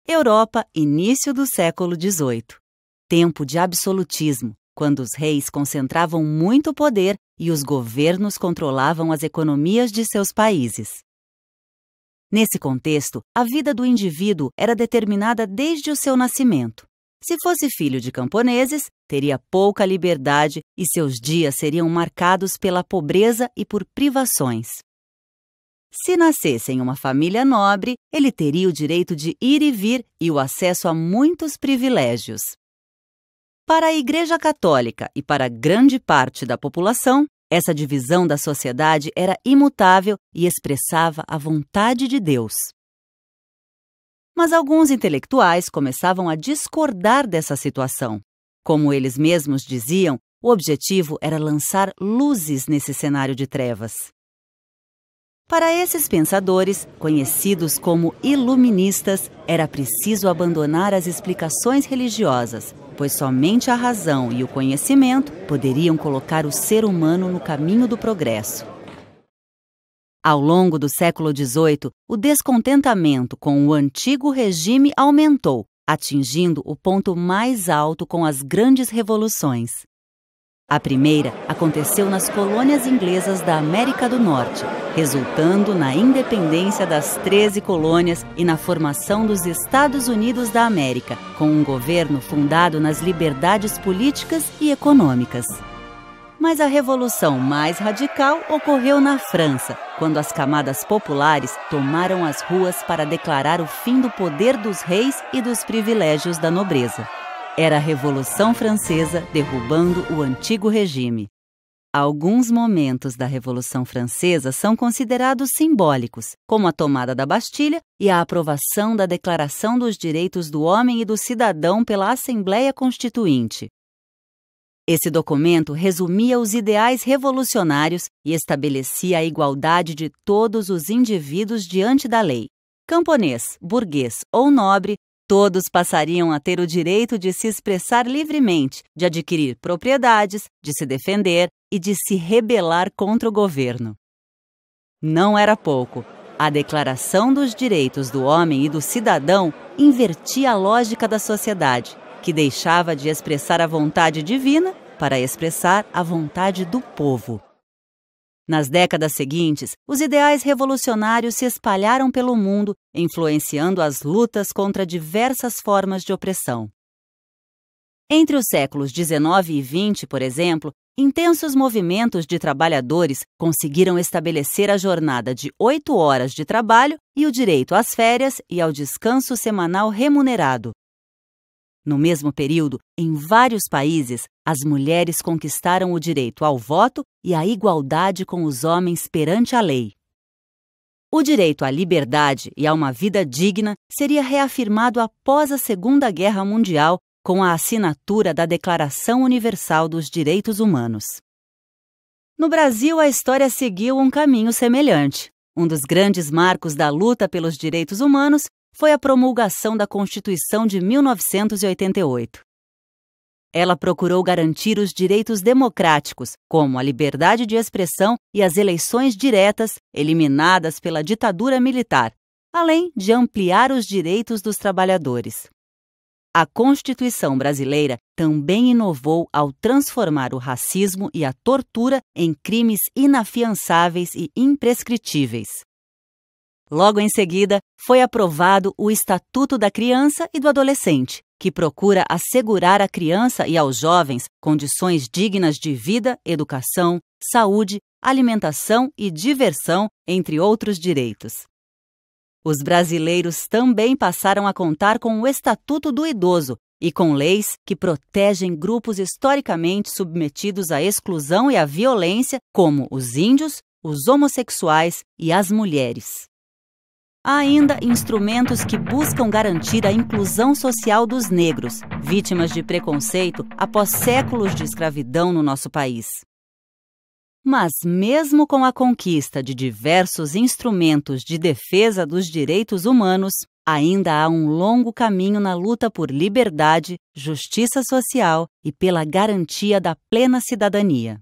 Europa, início do século XVIII. Tempo de absolutismo, quando os reis concentravam muito poder e os governos controlavam as economias de seus países. Nesse contexto, a vida do indivíduo era determinada desde o seu nascimento. Se fosse filho de camponeses, teria pouca liberdade e seus dias seriam marcados pela pobreza e por privações. Se nascesse em uma família nobre, ele teria o direito de ir e vir e o acesso a muitos privilégios. Para a Igreja Católica e para grande parte da população, essa divisão da sociedade era imutável e expressava a vontade de Deus. Mas alguns intelectuais começavam a discordar dessa situação. Como eles mesmos diziam, o objetivo era lançar luzes nesse cenário de trevas. Para esses pensadores, conhecidos como iluministas, era preciso abandonar as explicações religiosas, pois somente a razão e o conhecimento poderiam colocar o ser humano no caminho do progresso. Ao longo do século XVIII, o descontentamento com o antigo regime aumentou, atingindo o ponto mais alto com as grandes revoluções. A primeira aconteceu nas colônias inglesas da América do Norte, resultando na independência das 13 colônias e na formação dos Estados Unidos da América, com um governo fundado nas liberdades políticas e econômicas. Mas a revolução mais radical ocorreu na França, quando as camadas populares tomaram as ruas para declarar o fim do poder dos reis e dos privilégios da nobreza. Era a Revolução Francesa derrubando o antigo regime. Alguns momentos da Revolução Francesa são considerados simbólicos, como a tomada da Bastilha e a aprovação da Declaração dos Direitos do Homem e do Cidadão pela Assembleia Constituinte. Esse documento resumia os ideais revolucionários e estabelecia a igualdade de todos os indivíduos diante da lei. Camponês, burguês ou nobre, todos passariam a ter o direito de se expressar livremente, de adquirir propriedades, de se defender e de se rebelar contra o governo. Não era pouco. A Declaração dos Direitos do Homem e do Cidadão invertia a lógica da sociedade, que deixava de expressar a vontade divina para expressar a vontade do povo. Nas décadas seguintes, os ideais revolucionários se espalharam pelo mundo, influenciando as lutas contra diversas formas de opressão. Entre os séculos XIX e XX, por exemplo, intensos movimentos de trabalhadores conseguiram estabelecer a jornada de 8 horas de trabalho e o direito às férias e ao descanso semanal remunerado. No mesmo período, em vários países, as mulheres conquistaram o direito ao voto e à igualdade com os homens perante a lei. O direito à liberdade e a uma vida digna seria reafirmado após a Segunda Guerra Mundial com a assinatura da Declaração Universal dos Direitos Humanos. No Brasil, a história seguiu um caminho semelhante. Um dos grandes marcos da luta pelos direitos humanos foi a promulgação da Constituição de 1988. Ela procurou garantir os direitos democráticos, como a liberdade de expressão e as eleições diretas, eliminadas pela ditadura militar, além de ampliar os direitos dos trabalhadores. A Constituição brasileira também inovou ao transformar o racismo e a tortura em crimes inafiançáveis e imprescritíveis. Logo em seguida, foi aprovado o Estatuto da Criança e do Adolescente, que procura assegurar à criança e aos jovens condições dignas de vida, educação, saúde, alimentação e diversão, entre outros direitos. Os brasileiros também passaram a contar com o Estatuto do Idoso e com leis que protegem grupos historicamente submetidos à exclusão e à violência, como os índios, os homossexuais e as mulheres. Há ainda instrumentos que buscam garantir a inclusão social dos negros, vítimas de preconceito após séculos de escravidão no nosso país. Mas, mesmo com a conquista de diversos instrumentos de defesa dos direitos humanos, ainda há um longo caminho na luta por liberdade, justiça social e pela garantia da plena cidadania.